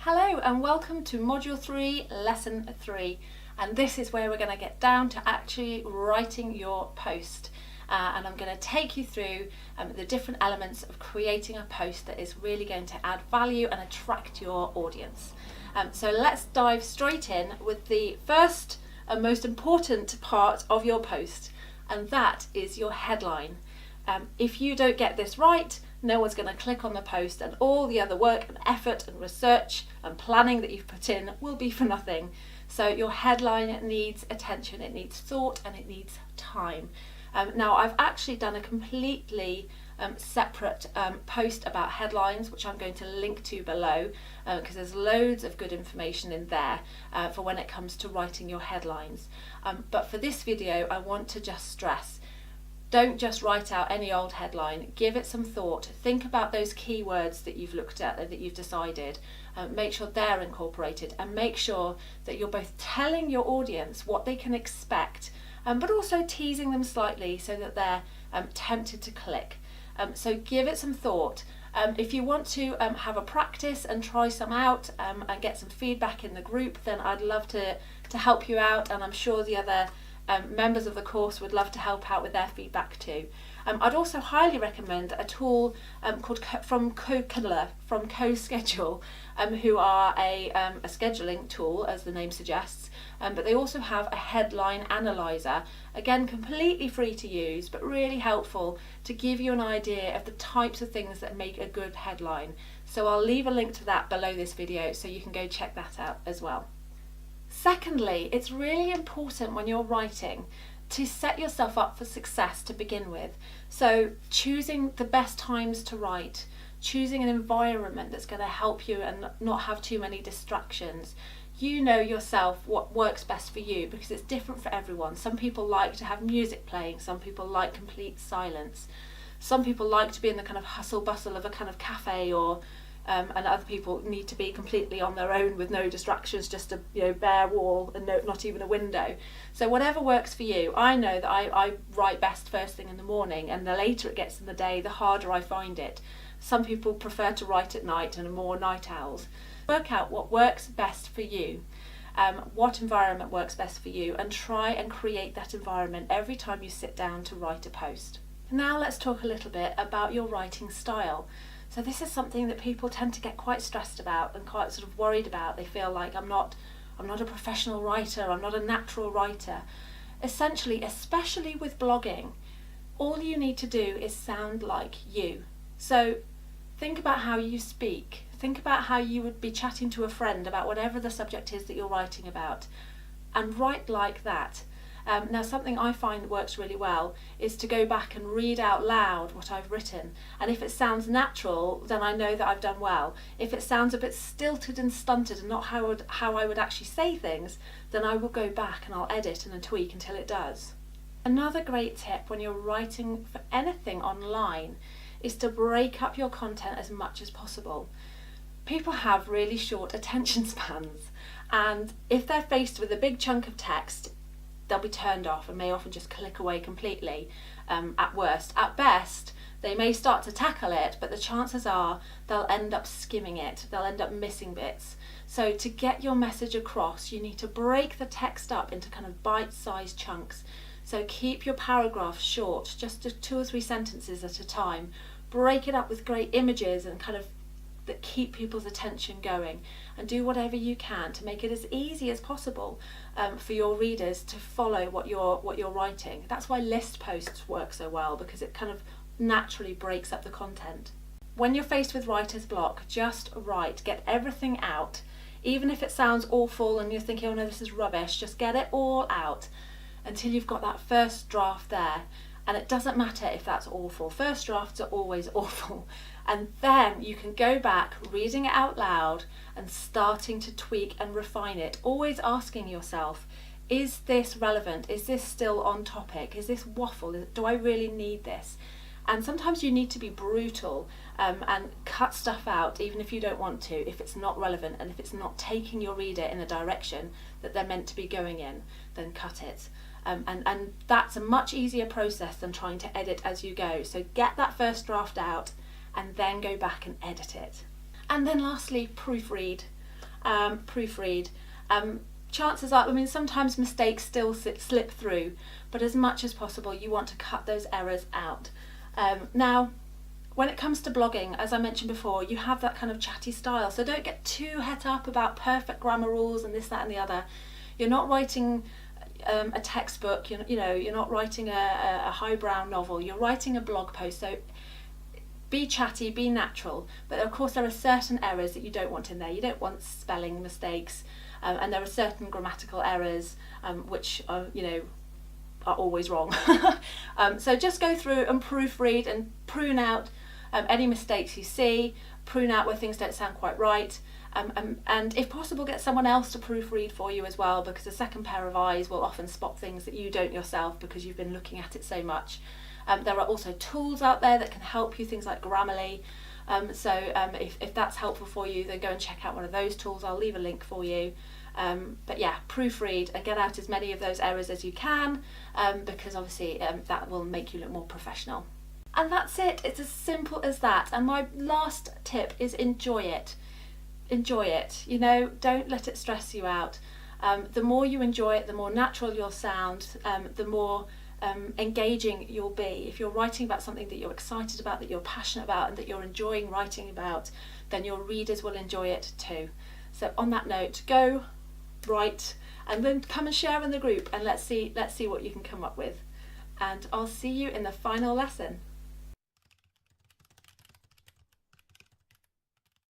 Hello and welcome to Module 3, Lesson 3, and this is where we're going to get down to actually writing your post. And I'm going to take you through the different elements of creating a post that is really going to add value and attract your audience. So let's dive straight in with the first and most important part of your post, and that is your headline. If you don't get this right, no one's going to click on the post, and all the other work and effort and research and planning that you've put in will be for nothing. So your headline needs attention, it needs thought, and it needs time. Now I've actually done a completely separate post about headlines, which I'm going to link to below, because there's loads of good information in there for when it comes to writing your headlines. But for this video, I want to just stress, don't just write out any old headline, give it some thought, think about those keywords that you've looked at, that you've decided, make sure they're incorporated, and make sure that you're both telling your audience what they can expect, but also teasing them slightly so that they're tempted to click. So give it some thought. If you want to have a practice and try some out and get some feedback in the group, then I'd love to help you out, and I'm sure the other members of the course would love to help out with their feedback too. I'd also highly recommend a tool called from CoSchedule, who are a scheduling tool, as the name suggests, but they also have a headline analyzer, again completely free to use but really helpful to give you an idea of the types of things that make a good headline. So I'll leave a link to that below this video so you can go check that out as well. Secondly, it's really important when you're writing to set yourself up for success to begin with. So choosing the best times to write, choosing an environment that's going to help you and not have too many distractions. You know yourself what works best for you, because it's different for everyone. Some people like to have music playing, some people like complete silence, some people like to be in the kind of hustle bustle of a kind of cafe, or and other people need to be completely on their own with no distractions, just a bare wall and not even a window. So whatever works for you. I know that I write best first thing in the morning, and the later it gets in the day, the harder I find it. Some people prefer to write at night and are more night owls. Work out what works best for you, what environment works best for you, and try and create that environment every time you sit down to write a post. Now let's talk a little bit about your writing style. So this is something that people tend to get quite stressed about and quite sort of worried about. They feel like I'm not a professional writer, I'm not a natural writer. Essentially, especially with blogging, all you need to do is sound like you. So think about how you speak. Think about how you would be chatting to a friend about whatever the subject is that you're writing about, and write like that. Now something I find works really well is to go back and read out loud what I've written, and if it sounds natural, then I know that I've done well. If it sounds a bit stilted and stunted and not how I would actually say things, then I will go back and I'll edit and tweak until it does. Another great tip when you're writing for anything online is to break up your content as much as possible. People have really short attention spans, and if they're faced with a big chunk of text, they'll be turned off and may often just click away completely at worst. At best, they may start to tackle it, but the chances are they'll end up skimming it, they'll end up missing bits. So to get your message across, you need to break the text up into kind of bite-sized chunks. So keep your paragraphs short, just 2 or 3 sentences at a time. Break it up with great images and kind of that keep people's attention going, and do whatever you can to make it as easy as possible for your readers to follow what you're writing. That's why list posts work so well, because it kind of naturally breaks up the content. When you're faced with writer's block, just write, get everything out. Even if it sounds awful and you're thinking, oh no, this is rubbish, just get it all out until you've got that first draft there. And it doesn't matter if that's awful. First drafts are always awful. And then you can go back, reading it out loud and starting to tweak and refine it. Always asking yourself, is this relevant? Is this still on topic? Is this waffle? Do I really need this? And sometimes you need to be brutal and cut stuff out, even if you don't want to, if it's not relevant and if it's not taking your reader in a direction that they're meant to be going in, then cut it. And that's a much easier process than trying to edit as you go. So get that first draft out and then go back and edit it. And then lastly, proofread. proofread. Chances are, I mean, sometimes mistakes still slip through, but as much as possible you want to cut those errors out. Now, when it comes to blogging, as I mentioned before, you have that kind of chatty style, so don't get too het up about perfect grammar rules and this, that and the other. You're not writing a textbook, you're not writing a highbrow novel, you're writing a blog post, so be chatty, be natural, but of course there are certain errors that you don't want in there. You don't want spelling mistakes, and there are certain grammatical errors which are always wrong. So just go through and proofread and prune out any mistakes you see, prune out where things don't sound quite right, and if possible get someone else to proofread for you as well, because a second pair of eyes will often spot things that you don't yourself because you've been looking at it so much. There are also tools out there that can help you, things like Grammarly, so if that's helpful for you, then go and check out one of those tools. I'll leave a link for you. But yeah, proofread and get out as many of those errors as you can, because obviously that will make you look more professional. And that's it. It's as simple as that. And my last tip is enjoy it. Enjoy it. Don't let it stress you out. The more you enjoy it, the more natural you'll sound, the more engaging you'll be. If you're writing about something that you're excited about, that you're passionate about, and that you're enjoying writing about, then your readers will enjoy it too. So on that note, go write and then come and share in the group, and let's see what you can come up with. And I'll see you in the final lesson.